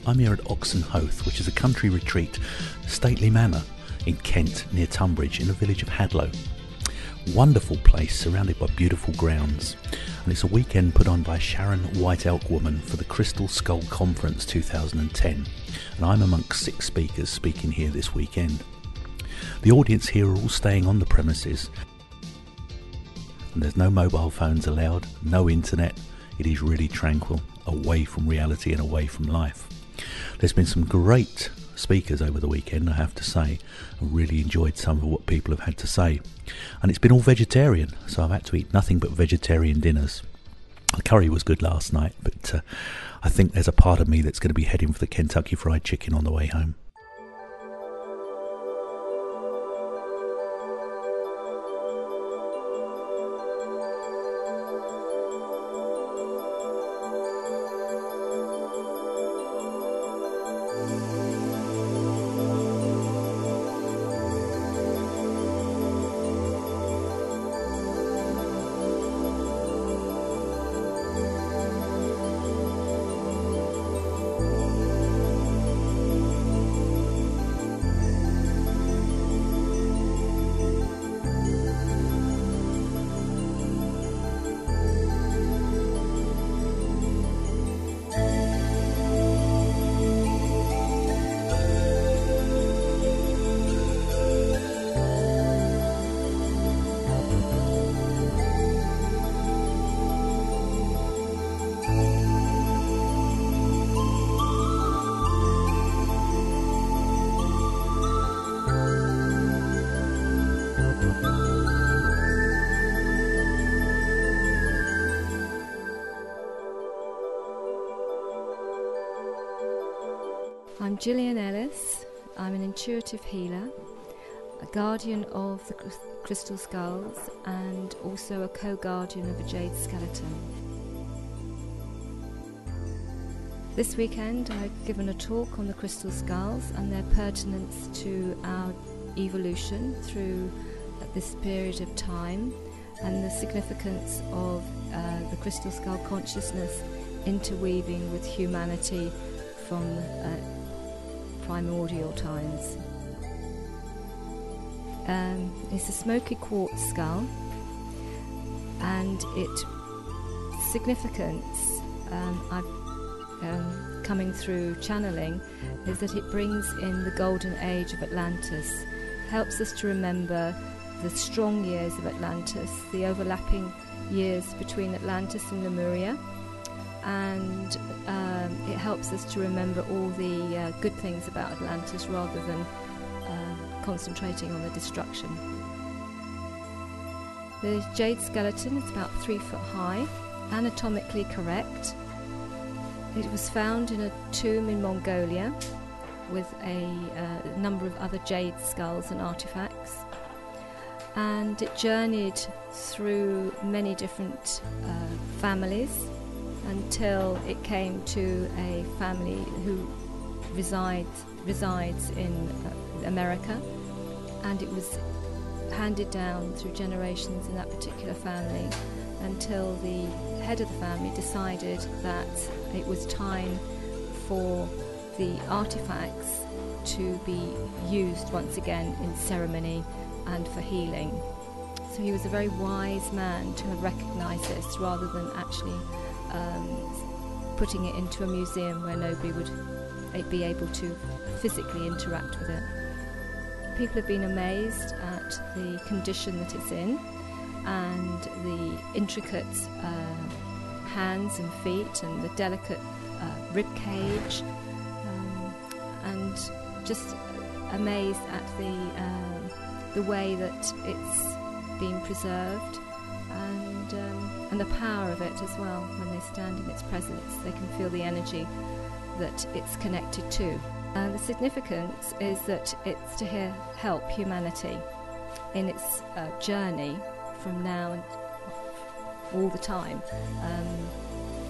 I'm here at Oxon Hoath, which is a country retreat, stately manor in Kent near Tunbridge in the village of Hadlow. Wonderful place surrounded by beautiful grounds, and it's a weekend put on by Sharon White-Elk woman for the Crystal Skull Conference 2010, and I'm amongst 6 speakers speaking here this weekend. The audience here are all staying on the premises, and there's no mobile phones allowed, no internet. It is really tranquil, away from reality and away from life. There's been some great speakers over the weekend, I have to say. I really enjoyed some of what people have had to say. And it's been all vegetarian, so I've had to eat nothing but vegetarian dinners. The curry was good last night, but I think there's a part of me that's going to be heading for the Kentucky Fried Chicken on the way home. I'm Gillian Ellis. I'm an intuitive healer, a guardian of the crystal skulls, and also a co-guardian of a jade skeleton. This weekend I've given a talk on the crystal skulls and their pertinence to our evolution through this period of time, and the significance of the crystal skull consciousness interweaving with humanity from primordial times. It's a smoky quartz skull, and its significance, coming through channeling, is that it brings in the golden age of Atlantis, helps us to remember the strong years of Atlantis, the overlapping years between Atlantis and Lemuria, and it helps us to remember all the good things about Atlantis rather than concentrating on the destruction. The jade skeleton is about 3 foot high, anatomically correct. It was found in a tomb in Mongolia with a number of other jade skulls and artifacts, and it journeyed through many different families until it came to a family who resides in America, and it was handed down through generations in that particular family until the head of the family decided that it was time for the artifacts to be used once again in ceremony and for healing. So he was a very wise man to have recognised this rather than actually putting it into a museum where nobody would be able to physically interact with it. People have been amazed at the condition that it's in, and the intricate hands and feet and the delicate rib cage, and just amazed at the way that it's being preserved, and the power of it as well. When they stand in its presence, they can feel the energy that it's connected to. The significance is that it's to help humanity in its journey from now and all the time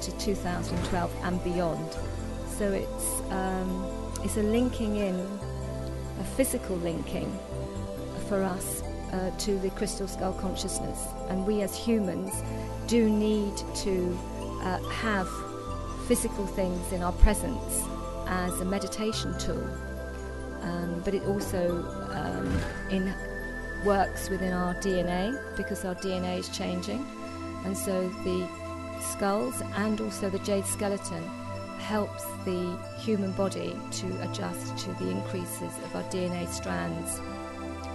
to 2012 and beyond. So it's a linking in, a physical linking for us to the crystal skull consciousness, and we as humans do need to have physical things in our presence as a meditation tool, but it also works within our DNA, because our DNA is changing, and so the skulls and also the jade skeleton helps the human body to adjust to the increases of our DNA strands,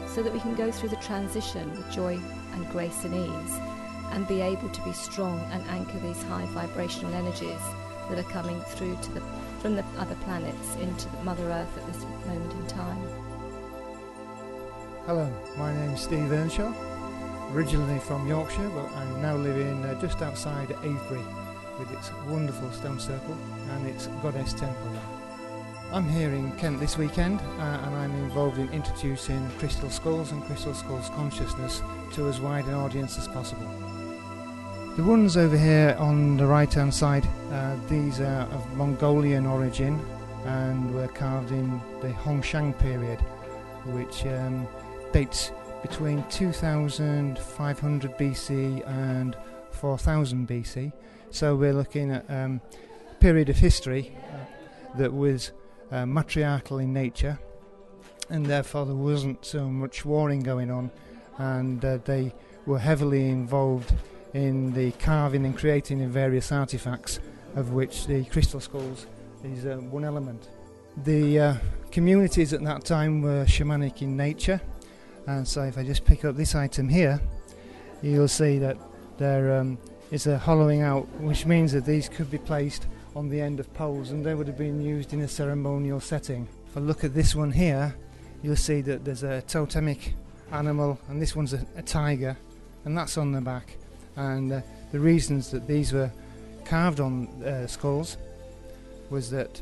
so that we can go through the transition with joy and grace and ease, and be able to be strong and anchor these high vibrational energies that are coming through from the other planets into Mother Earth at this moment in time. Hello, my name is Steve Earnshaw, originally from Yorkshire, but I now live in just outside Avebury, with its wonderful stone circle and its goddess temple. I'm here in Kent this weekend, and I'm involved in introducing crystal skulls and crystal skulls consciousness to as wide an audience as possible. The ones over here on the right hand side, these are of Mongolian origin and were carved in the Hongshan period, which dates between 2500 BC and 4000 BC. So we're looking at a period of history that was matriarchal in nature, and therefore there wasn't so much warring going on, and they were heavily involved in the carving and creating of various artifacts, of which the crystal skulls is one element. The communities at that time were shamanic in nature, and so if I just pick up this item here, you'll see that there is a hollowing out, which means that these could be placed on the end of poles, and they would have been used in a ceremonial setting. If I look at this one here, you'll see that there's a totemic animal, and this one's a tiger, and that's on the back. And the reasons that these were carved on skulls was that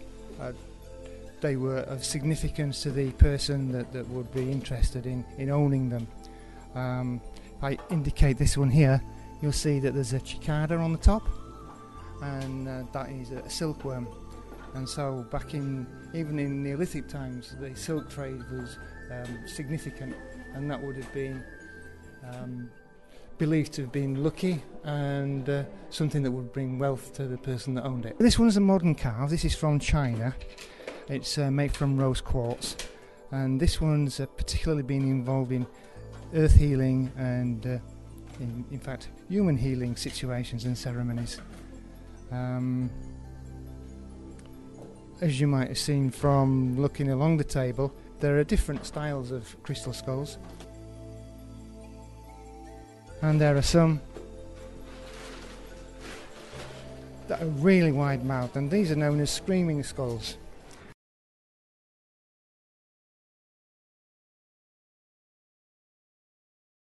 they were of significance to the person that would be interested in owning them. If I indicate this one here, you'll see that there's a cicada on the top, and that is a silkworm. And so back even in Neolithic times, the silk trade was significant, and that would have been believed to have been lucky and something that would bring wealth to the person that owned it. This one's a modern carve. This is from China. It's made from rose quartz, and this one's particularly been involved in earth healing and in fact human healing situations and ceremonies. As you might have seen from looking along the table, there are different styles of crystal skulls, and there are some that are really wide mouthed, and these are known as screaming skulls.